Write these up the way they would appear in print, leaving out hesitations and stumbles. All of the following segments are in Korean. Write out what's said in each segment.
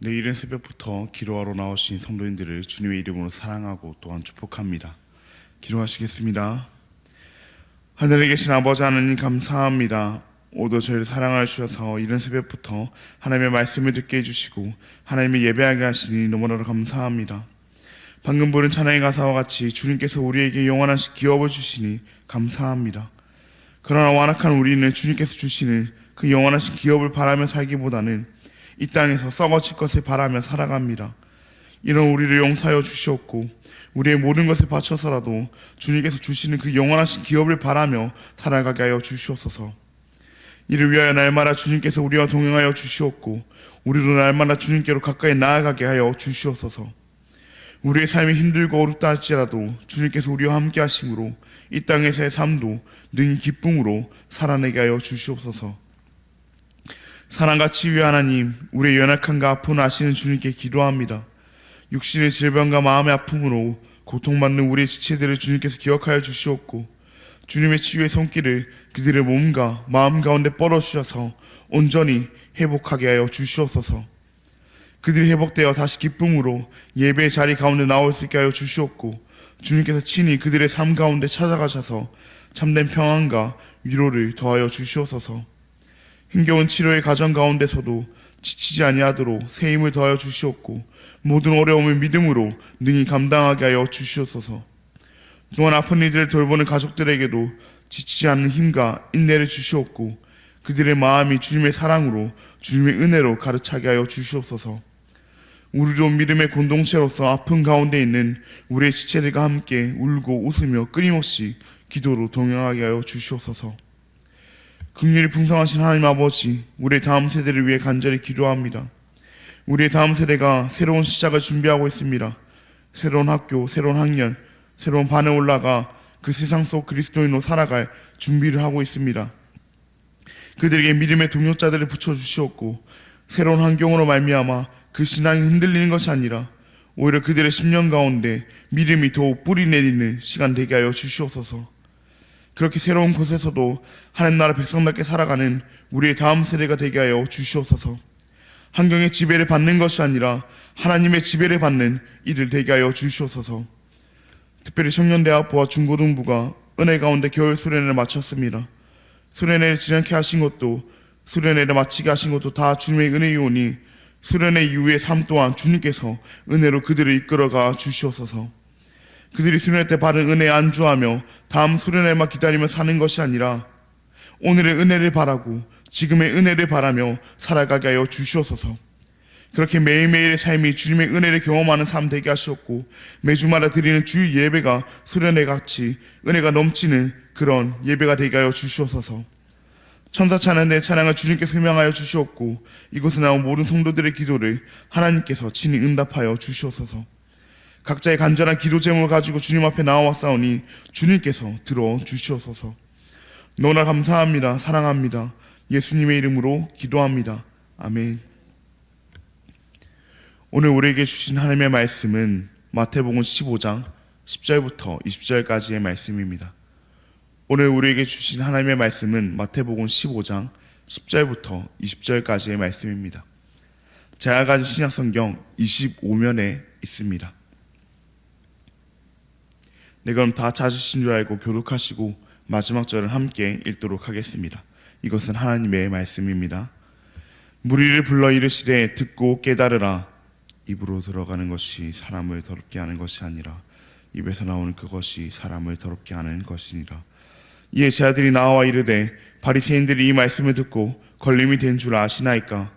내일은 새벽부터 기도하러 나오신 성도님들을 주님의 이름으로 사랑하고 또한 축복합니다. 기도하시겠습니다. 하늘에 계신 아버지 하나님 감사합니다. 오늘 저희를 사랑하여 주셔서 이른 새벽부터 하나님의 말씀을 듣게 해주시고 하나님의 예배하게 하시니 너무나도 감사합니다. 방금 부른 찬양의 가사와 같이 주님께서 우리에게 영원한 기업을 주시니 감사합니다. 그러나 완악한 우리는 주님께서 주시는 그 영원한 기업을 바라며 살기보다는 이 땅에서 썩어질 것을 바라며 살아갑니다. 이런 우리를 용서하여 주시옵고 우리의 모든 것을 바쳐서라도 주님께서 주시는 그 영원하신 기업을 바라며 살아가게 하여 주시옵소서. 이를 위하여 날마다 주님께서 우리와 동행하여 주시옵고 우리도 날마다 주님께로 가까이 나아가게 하여 주시옵소서. 우리의 삶이 힘들고 어렵다 할지라도 주님께서 우리와 함께 하심으로 이 땅에서의 삶도 능히 기쁨으로 살아내게 하여 주시옵소서. 사랑과 치유의 하나님, 우리의 연약함과 아픔을 아시는 주님께 기도합니다. 육신의 질병과 마음의 아픔으로 고통받는 우리의 지체들을 주님께서 기억하여 주시옵고 주님의 치유의 손길을 그들의 몸과 마음 가운데 뻗어주셔서 온전히 회복하게 하여 주시옵소서. 그들이 회복되어 다시 기쁨으로 예배의 자리 가운데 나올 수 있게 하여 주시옵고 주님께서 친히 그들의 삶 가운데 찾아가셔서 참된 평안과 위로를 더하여 주시옵소서. 힘겨운 치료의 과정 가운데서도 지치지 아니하도록 새 힘을 더하여 주시옵고 모든 어려움을 믿음으로 능히 감당하게 하여 주시옵소서. 또한 아픈 이들을 돌보는 가족들에게도 지치지 않는 힘과 인내를 주시옵고 그들의 마음이 주님의 사랑으로 주님의 은혜로 가득차게 하여 주시옵소서. 우리도 믿음의 공동체로서 아픈 가운데 있는 우리의 지체들과 함께 울고 웃으며 끊임없이 기도로 동행하게 하여 주시옵소서. 긍휼이 풍성하신 하나님 아버지, 우리의 다음 세대를 위해 간절히 기도합니다. 우리의 다음 세대가 새로운 시작을 준비하고 있습니다. 새로운 학교, 새로운 학년, 새로운 반에 올라가 그 세상 속 그리스도인으로 살아갈 준비를 하고 있습니다. 그들에게 믿음의 동역자들을 붙여주시옵고 새로운 환경으로 말미암아 그 신앙이 흔들리는 것이 아니라 오히려 그들의 심령 가운데 믿음이 더욱 뿌리 내리는 시간 되게 하여 주시옵소서. 그렇게 새로운 곳에서도 하나님 나라 백성답게 살아가는 우리의 다음 세대가 되게 하여 주시옵소서. 환경의 지배를 받는 것이 아니라 하나님의 지배를 받는 이들 되게 하여 주시옵소서. 특별히 청년대학부와 중고등부가 은혜 가운데 겨울 수련회를 마쳤습니다. 수련회를 진행케 하신 것도 수련회를 마치게 하신 것도 다 주님의 은혜이오니 수련회 이후의 삶 또한 주님께서 은혜로 그들을 이끌어가 주시옵소서. 그들이 수련회 때 받은 은혜에 안주하며 다음 수련회만 기다리며 사는 것이 아니라 오늘의 은혜를 바라고 지금의 은혜를 바라며 살아가게 하여 주시옵소서. 그렇게 매일매일의 삶이 주님의 은혜를 경험하는 삶 되게 하시옵고 매주마다 드리는 주 예배가 수련회 같이 은혜가 넘치는 그런 예배가 되게 하여 주시옵소서. 천사 찬양의 찬양을 주님께서 설명하여 주시옵고 이곳에 나온 모든 성도들의 기도를 하나님께서 친히 응답하여 주시옵소서. 각자의 간절한 기도 제목을 가지고 주님 앞에 나와왔사오니 주님께서 들어주시옵소서. 너무나 감사합니다. 사랑합니다. 예수님의 이름으로 기도합니다. 아멘. 오늘 우리에게 주신 하나님의 말씀은 마태복음 15장 10절부터 20절까지의 말씀입니다. 오늘 우리에게 주신 하나님의 말씀은 마태복음 15장 10절부터 20절까지의 말씀입니다. 제가 가진 신약성경 25면에 있습니다. 네, 그럼 다 찾으신 줄 알고 교독하시고 마지막 절을 함께 읽도록 하겠습니다. 이것은 하나님의 말씀입니다. 무리를 불러 이르시되 듣고 깨달으라. 입으로 들어가는 것이 사람을 더럽게 하는 것이 아니라 입에서 나오는 그것이 사람을 더럽게 하는 것이니라. 이에 제자들이 나와 이르되 바리새인들이 이 말씀을 듣고 걸림이 된 줄 아시나이까?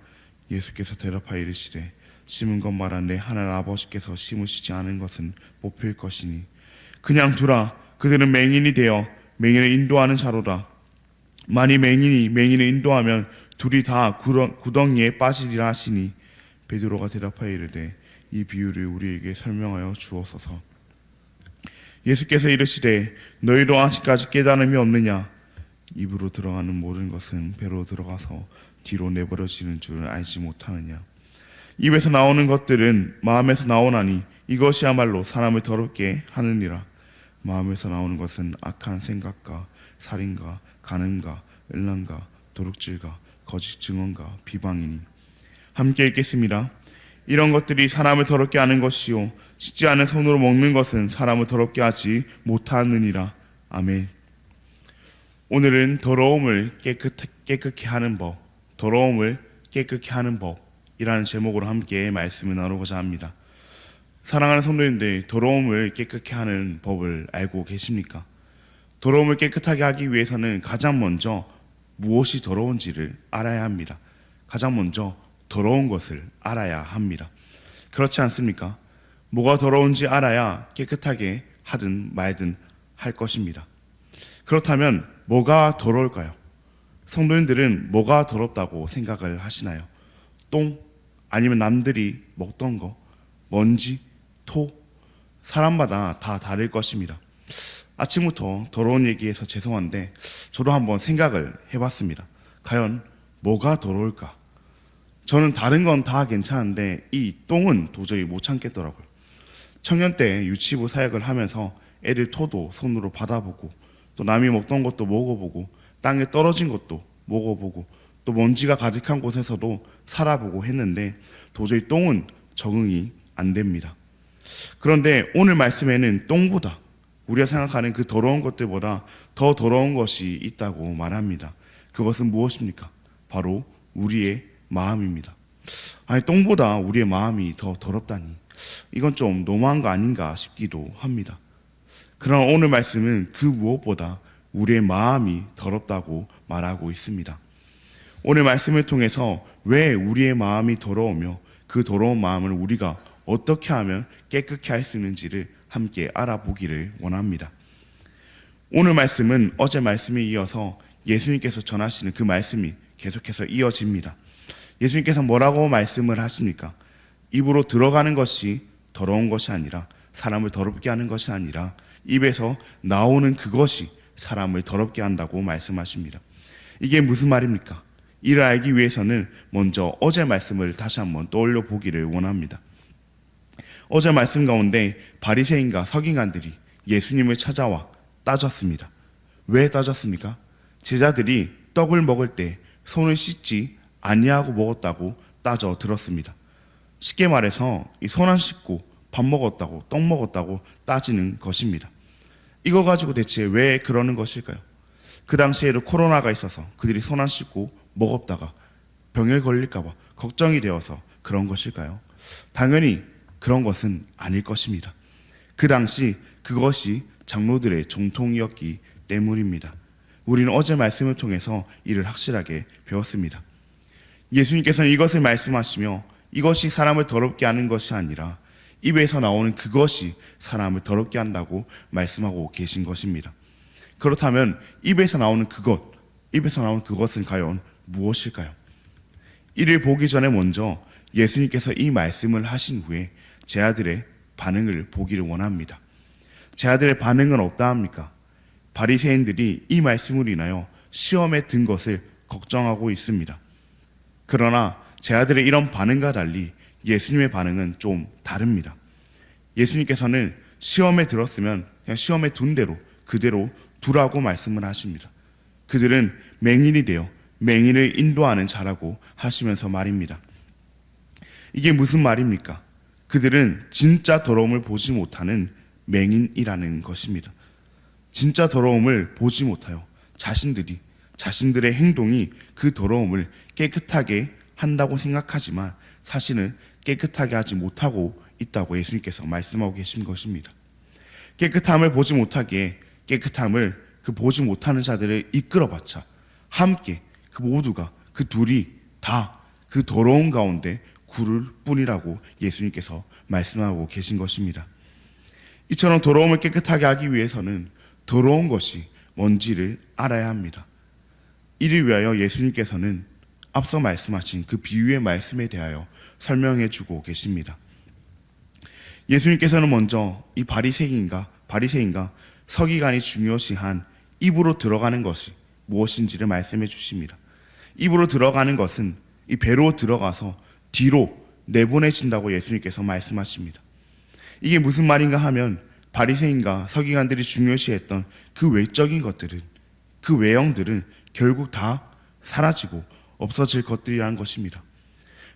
예수께서 대답하여 이르시되 심은 것 말하네 하나님 아버지께서 심으시지 않은 것은 뽑힐 것이니 그냥 두라. 그들은 맹인이 되어 맹인을 인도하는 자로다. 만일 맹인이 맹인을 인도하면 둘이 다 구덩이에 빠지리라 하시니 베드로가 대답하여 이르되 이 비유를 우리에게 설명하여 주옵소서. 예수께서 이르시되 너희도 아직까지 깨달음이 없느냐? 입으로 들어가는 모든 것은 배로 들어가서 뒤로 내버려지는 줄 알지 못하느냐? 입에서 나오는 것들은 마음에서 나오나니 이것이야말로 사람을 더럽게 하느니라. 마음에서 나오는 것은 악한 생각과 살인과 간음과 음란과 도둑질과 거짓 증언과 비방이니 함께 읽겠습니다. 이런 것들이 사람을 더럽게 하는 것이요 씻지 않은 손으로 먹는 것은 사람을 더럽게 하지 못하느니라. 아멘. 오늘은 더러움을 깨끗게 하는 법, 더러움을 깨끗게 하는 법이라는 제목으로 함께 말씀을 나누고자 합니다. 사랑하는 성도님들, 더러움을 깨끗게 하는 법을 알고 계십니까? 더러움을 깨끗하게 하기 위해서는 가장 먼저 무엇이 더러운지를 알아야 합니다. 가장 먼저 더러운 것을 알아야 합니다. 그렇지 않습니까? 뭐가 더러운지 알아야 깨끗하게 하든 말든 할 것입니다. 그렇다면 뭐가 더러울까요? 성도님들은 뭐가 더럽다고 생각을 하시나요? 똥? 아니면 남들이 먹던 거? 먼지? 토? 사람마다 다 다를 것입니다. 아침부터 더러운 얘기해서 죄송한데 저도 한번 생각을 해봤습니다. 과연 뭐가 더러울까? 저는 다른 건 다 괜찮은데 이 똥은 도저히 못 참겠더라고요. 청년 때 유치부 사역을 하면서 애들 토도 손으로 받아보고 또 남이 먹던 것도 먹어보고 땅에 떨어진 것도 먹어보고 또 먼지가 가득한 곳에서도 살아보고 했는데 도저히 똥은 적응이 안 됩니다. 그런데 오늘 말씀에는 똥보다 우리가 생각하는 그 더러운 것들보다 더 더러운 것이 있다고 말합니다. 그것은 무엇입니까? 바로 우리의 마음입니다. 아니, 똥보다 우리의 마음이 더 더럽다니 이건 좀 너무한 거 아닌가 싶기도 합니다. 그러나 오늘 말씀은 그 무엇보다 우리의 마음이 더럽다고 말하고 있습니다. 오늘 말씀을 통해서 왜 우리의 마음이 더러우며 그 더러운 마음을 우리가 어떻게 하면 깨끗게 할 수 있는지를 함께 알아보기를 원합니다. 오늘 말씀은 어제 말씀에 이어서 예수님께서 전하시는 그 말씀이 계속해서 이어집니다. 예수님께서 뭐라고 말씀을 하십니까? 입으로 들어가는 것이 더러운 것이 아니라 사람을 더럽게 하는 것이 아니라 입에서 나오는 그것이 사람을 더럽게 한다고 말씀하십니다. 이게 무슨 말입니까? 이를 알기 위해서는 먼저 어제 말씀을 다시 한번 떠올려 보기를 원합니다. 어제 말씀 가운데 바리새인과 서기관들이 예수님을 찾아와 따졌습니다. 왜 따졌습니까? 제자들이 떡을 먹을 때 손을 씻지 아니하고 먹었다고 따져 들었습니다. 쉽게 말해서 이 손 안 씻고 밥 먹었다고 떡 먹었다고 따지는 것입니다. 이거 가지고 대체 왜 그러는 것일까요? 그 당시에도 코로나가 있어서 그들이 손 안 씻고 먹었다가 병에 걸릴까 봐 걱정이 되어서 그런 것일까요? 당연히 그런 것은 아닐 것입니다. 그 당시 그것이 장로들의 정통이었기 때문입니다. 우리는 어제 말씀을 통해서 이를 확실하게 배웠습니다. 예수님께서는 이것을 말씀하시며 이것이 사람을 더럽게 하는 것이 아니라 입에서 나오는 그것이 사람을 더럽게 한다고 말씀하고 계신 것입니다. 그렇다면 입에서 나오는 그것은 과연 무엇일까요? 이를 보기 전에 먼저 예수님께서 이 말씀을 하신 후에 제 아들의 반응을 보기를 원합니다. 제 아들의 반응은 어떠합니까? 바리새인들이 이 말씀으로 인하여 시험에 든 것을 걱정하고 있습니다. 그러나 제 아들의 이런 반응과 달리 예수님의 반응은 좀 다릅니다. 예수님께서는 시험에 들었으면 그냥 시험에 둔 대로 그대로 두라고 말씀을 하십니다. 그들은 맹인이 되어 맹인을 인도하는 자라고 하시면서 말입니다. 이게 무슨 말입니까? 그들은 진짜 더러움을 보지 못하는 맹인이라는 것입니다. 진짜 더러움을 보지 못하여 자신들의 행동이 그 더러움을 깨끗하게 한다고 생각하지만 사실은 깨끗하게 하지 못하고 있다고 예수님께서 말씀하고 계신 것입니다. 깨끗함을 보지 못하기에 깨끗함을 그 보지 못하는 자들을 이끌어봤자 함께 그 모두가 그 둘이 다 그 더러운 가운데 구를 뿐이라고 예수님께서 말씀하고 계신 것입니다. 이처럼 더러움을 깨끗하게 하기 위해서는 더러운 것이 뭔지를 알아야 합니다. 이를 위하여 예수님께서는 앞서 말씀하신 그 비유의 말씀에 대하여 설명해 주고 계십니다. 예수님께서는 먼저 이 바리새인과 서기관이 중요시한 입으로 들어가는 것이 무엇인지를 말씀해 주십니다. 입으로 들어가는 것은 이 배로 들어가서 뒤로 내보내진다고 예수님께서 말씀하십니다. 이게 무슨 말인가 하면 바리새인과 서기관들이 중요시했던 그 외적인 것들은, 그 외형들은 결국 다 사라지고 없어질 것들이라는 것입니다.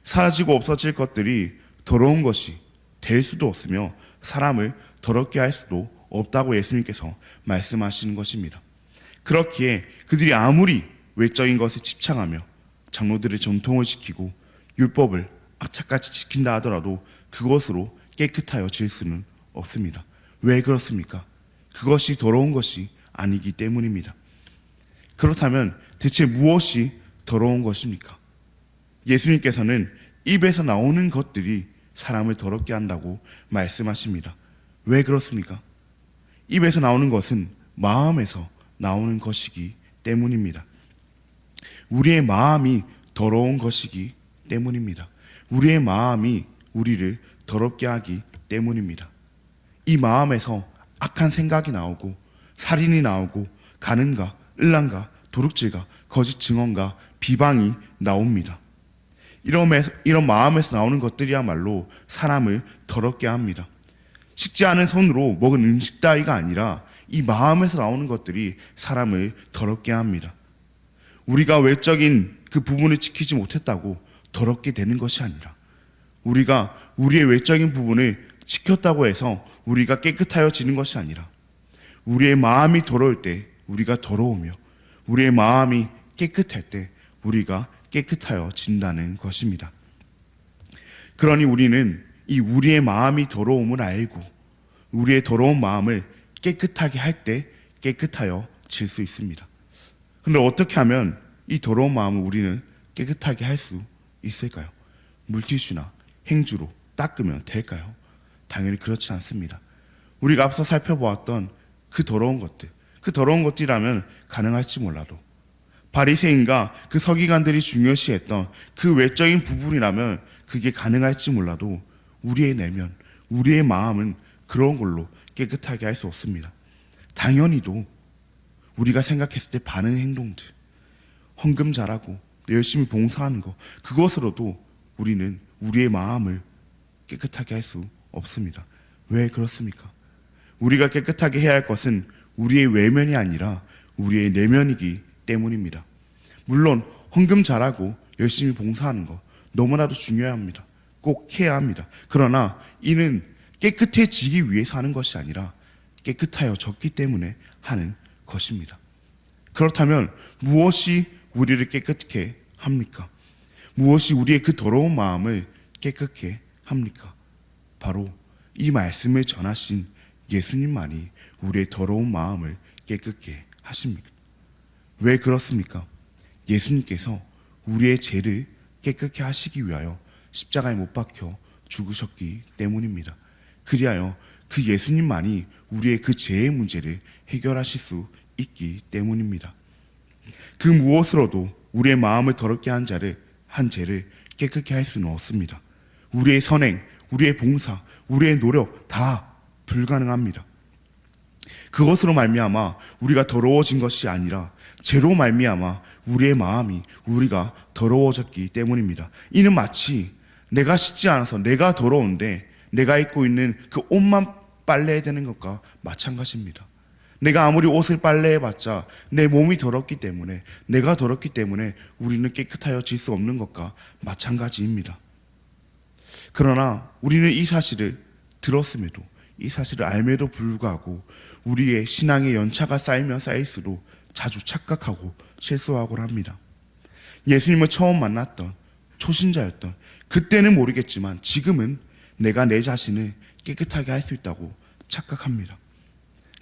사라지고 없어질 것들이 더러운 것이 될 수도 없으며 사람을 더럽게 할 수도 없다고 예수님께서 말씀하시는 것입니다. 그렇기에 그들이 아무리 외적인 것에 집착하며 장로들의 전통을 지키고 율법을 악착같이 지킨다 하더라도 그것으로 깨끗하여질 수는 없습니다. 왜 그렇습니까? 그것이 더러운 것이 아니기 때문입니다. 그렇다면 대체 무엇이 더러운 것입니까? 예수님께서는 입에서 나오는 것들이 사람을 더럽게 한다고 말씀하십니다. 왜 그렇습니까? 입에서 나오는 것은 마음에서 나오는 것이기 때문입니다. 우리의 마음이 더러운 것이기 때문입니다. 우리의 마음이 우리를 더럽게 하기 때문입니다. 이 마음에서 악한 생각이 나오고 살인이 나오고 간음과 을랑과 도둑질과 거짓 증언과 비방이 나옵니다. 이런 마음에서 나오는 것들이야말로 사람을 더럽게 합니다. 식지 않은 손으로 먹은 음식 따위가 아니라 이 마음에서 나오는 것들이 사람을 더럽게 합니다. 우리가 외적인 그 부분을 지키지 못했다고 더럽게 되는 것이 아니라 우리가 우리의 외적인 부분을 지켰다고 해서 우리가 깨끗하여지는 것이 아니라 우리의 마음이 더러울 때 우리가 더러우며 우리의 마음이 깨끗할 때 우리가 깨끗하여진다는 것입니다. 그러니 우리는 이 우리의 마음이 더러움을 알고 우리의 더러운 마음을 깨끗하게 할 때 깨끗하여질 수 있습니다. 그런데 어떻게 하면 이 더러운 마음을 우리는 깨끗하게 할 수 있을까요? 물티슈나 행주로 닦으면 될까요? 당연히 그렇지 않습니다. 우리가 앞서 살펴보았던 그 더러운 것들이라면 가능할지 몰라도 바리새인과 그 서기관들이 중요시했던 그 외적인 부분이라면 그게 가능할지 몰라도 우리의 내면, 우리의 마음은 그런 걸로 깨끗하게 할 수 없습니다. 당연히도 우리가 생각했을 때 바른 행동들, 헌금 잘하고 열심히 봉사하는 것, 그것으로도 우리는 우리의 마음을 깨끗하게 할 수 없습니다. 왜 그렇습니까? 우리가 깨끗하게 해야 할 것은 우리의 외면이 아니라 우리의 내면이기 때문입니다. 물론 헌금 잘하고 열심히 봉사하는 것 너무나도 중요합니다. 꼭 해야 합니다. 그러나 이는 깨끗해지기 위해서 하는 것이 아니라 깨끗하여졌기 때문에 하는 것입니다. 그렇다면 무엇이 우리를 깨끗게 합니까? 무엇이 우리의 그 더러운 마음을 깨끗게 합니까? 바로 이 말씀을 전하신 예수님만이 우리의 더러운 마음을 깨끗게 하십니다. 왜 그렇습니까? 예수님께서 우리의 죄를 깨끗게 하시기 위하여 십자가에 못 박혀 죽으셨기 때문입니다. 그리하여 그 예수님만이 우리의 그 죄의 문제를 해결하실 수 있기 때문입니다. 그 무엇으로도 우리의 마음을 더럽게 한 죄를 깨끗게 할 수는 없습니다. 우리의 선행, 우리의 봉사, 우리의 노력 다 불가능합니다. 그것으로 말미암아 우리가 더러워진 것이 아니라 죄로 말미암아 우리의 마음이 우리가 더러워졌기 때문입니다. 이는 마치 내가 씻지 않아서 내가 더러운데 내가 입고 있는 그 옷만 빨래해야 되는 것과 마찬가지입니다. 내가 아무리 옷을 빨래해봤자 내 몸이 더럽기 때문에 내가 더럽기 때문에 우리는 깨끗하여질 수 없는 것과 마찬가지입니다. 그러나 우리는 이 사실을 들었음에도 이 사실을 알매도 불구하고 우리의 신앙의 연차가 쌓이면 쌓일수록 자주 착각하고 실수하곤 합니다. 예수님을 처음 만났던 초신자였던 그때는 모르겠지만 지금은 내가 내 자신을 깨끗하게 할 수 있다고 착각합니다.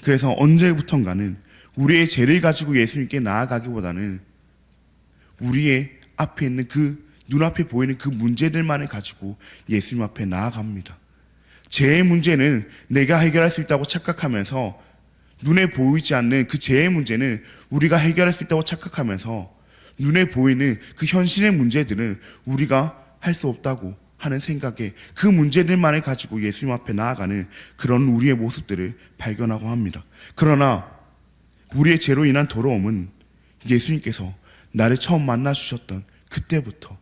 그래서 언제부턴가는 우리의 죄를 가지고 예수님께 나아가기보다는 우리의 앞에 있는 그 눈앞에 보이는 그 문제들만을 가지고 예수님 앞에 나아갑니다. 죄의 문제는 내가 해결할 수 있다고 착각하면서 눈에 보이지 않는 그 죄의 문제는 우리가 해결할 수 있다고 착각하면서 눈에 보이는 그 현실의 문제들은 우리가 할 수 없다고 하는 생각에 그 문제들만을 가지고 예수님 앞에 나아가는 그런 우리의 모습들을 발견하고 합니다. 그러나 우리의 죄로 인한 더러움은 예수님께서 나를 처음 만나주셨던 그때부터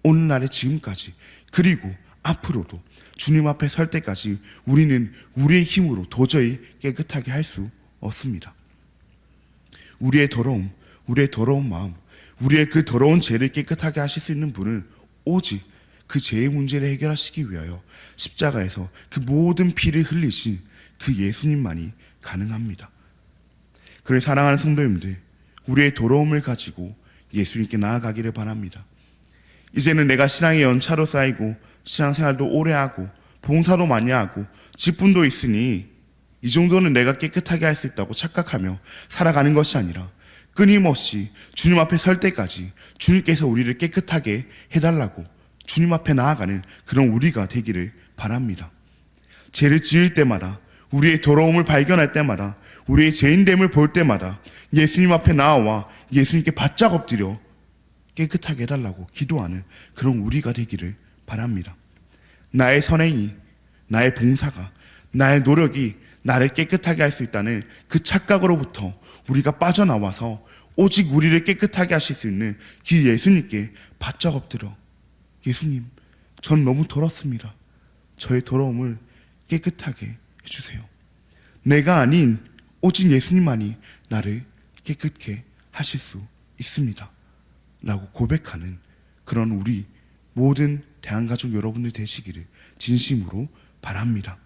오늘날의 지금까지 그리고 앞으로도 주님 앞에 설 때까지 우리는 우리의 힘으로 도저히 깨끗하게 할 수 없습니다. 우리의 더러움, 우리의 더러운 마음, 우리의 그 더러운 죄를 깨끗하게 하실 수 있는 분은 오직 그 죄의 문제를 해결하시기 위하여 십자가에서 그 모든 피를 흘리신 그 예수님만이 가능합니다. 그래 사랑하는 성도님들, 우리의 더러움을 가지고 예수님께 나아가기를 바랍니다. 이제는 내가 신앙의 연차로 쌓이고 신앙생활도 오래 하고 봉사도 많이 하고 직분도 있으니 이 정도는 내가 깨끗하게 할 수 있다고 착각하며 살아가는 것이 아니라 끊임없이 주님 앞에 설 때까지 주님께서 우리를 깨끗하게 해달라고 주님 앞에 나아가는 그런 우리가 되기를 바랍니다. 죄를 지을 때마다, 우리의 더러움을 발견할 때마다, 우리의 죄인됨을 볼 때마다 예수님 앞에 나와 예수님께 바짝 엎드려 깨끗하게 해달라고 기도하는 그런 우리가 되기를 바랍니다. 나의 선행이, 나의 봉사가, 나의 노력이 나를 깨끗하게 할 수 있다는 그 착각으로부터 우리가 빠져나와서 오직 우리를 깨끗하게 하실 수 있는 그 예수님께 바짝 엎드려, 예수님, 전 너무 더럽습니다. 저의 더러움을 깨끗하게 해주세요. 내가 아닌 오직 예수님만이 나를 깨끗게 하실 수 있습니다 라고 고백하는 그런 우리 모든 대한가족 여러분들 되시기를 진심으로 바랍니다.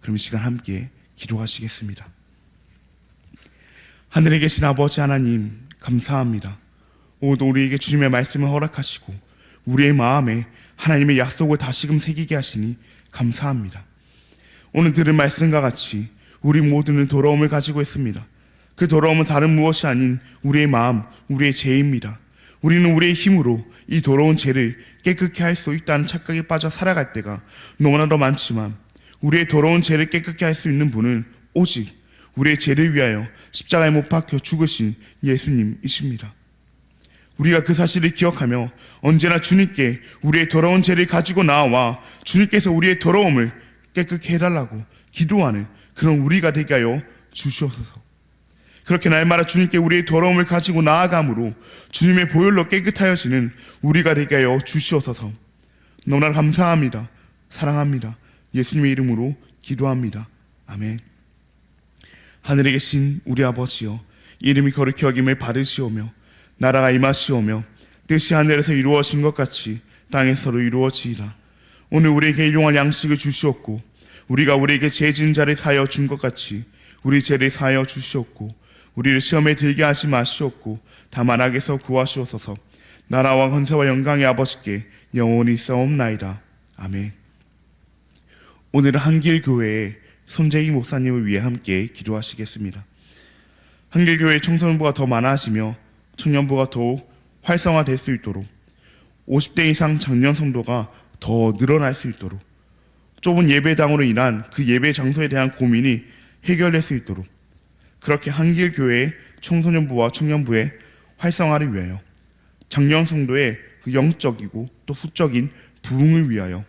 그럼 이 시간 함께 기도하시겠습니다. 하늘에 계신 아버지 하나님, 감사합니다. 오늘도 우리에게 주님의 말씀을 허락하시고 우리의 마음에 하나님의 약속을 다시금 새기게 하시니 감사합니다. 오늘 들은 말씀과 같이 우리 모두는 더러움을 가지고 있습니다. 그 더러움은 다른 무엇이 아닌 우리의 마음, 우리의 죄입니다. 우리는 우리의 힘으로 이 더러운 죄를 깨끗게 할 수 있다는 착각에 빠져 살아갈 때가 너무나도 많지만 우리의 더러운 죄를 깨끗게 할 수 있는 분은 오직 우리의 죄를 위하여 십자가에 못 박혀 죽으신 예수님이십니다. 우리가 그 사실을 기억하며 언제나 주님께 우리의 더러운 죄를 가지고 나와 주님께서 우리의 더러움을 깨끗게 해달라고 기도하는 그런 우리가 되게 하여 주시옵소서. 그렇게 날마다 주님께 우리의 더러움을 가지고 나아감으로 주님의 보혈로 깨끗하여지는 우리가 되게 하여 주시옵소서. 너무나 감사합니다. 사랑합니다. 예수님의 이름으로 기도합니다. 아멘. 하늘에 계신 우리 아버지여, 이름이 거룩히 여김을 받으시오며 나라가 임하시오며 뜻이 하늘에서 이루어진 것 같이 땅에서도 이루어지이다. 오늘 우리에게 일용할 양식을 주시옵고 우리가 우리에게 죄 지은 자를 사하여 준 것 같이 우리 죄를 사하여 주시옵고 우리를 시험에 들게 하지 마시옵고 다만 악에서 구하시옵소서. 나라와 권세와 영광의 아버지께 영원히 있사옵나이다. 아멘. 오늘은 한길교회의 손재희 목사님을 위해 함께 기도하시겠습니다. 한길교회 청소년부가 더 많아지며 청년부가 더욱 활성화될 수 있도록 50대 이상 장년 성도가 더 늘어날 수 있도록 좁은 예배당으로 인한 그 예배 장소에 대한 고민이 해결될 수 있도록 그렇게 한길교회의 청소년부와 청년부의 활성화를 위하여 장년 성도의 그 영적이고 또 수적인 부흥을 위하여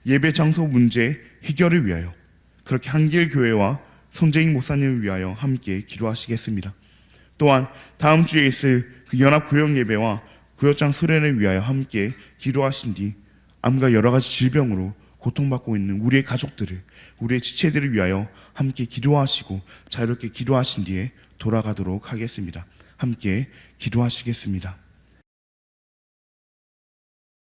예배 장소 문제 해결을 위하여 그렇게 한길교회와 손재익 목사님을 위하여 함께 기도하시겠습니다. 또한 다음 주에 있을 그 연합구역 예배와 구역장 수련을 위하여 함께 기도하신 뒤 암과 여러 가지 질병으로 고통받고 있는 우리의 가족들을, 우리의 지체들을 위하여 함께 기도하시고 자유롭게 기도하신 뒤에 돌아가도록 하겠습니다. 함께 기도하시겠습니다.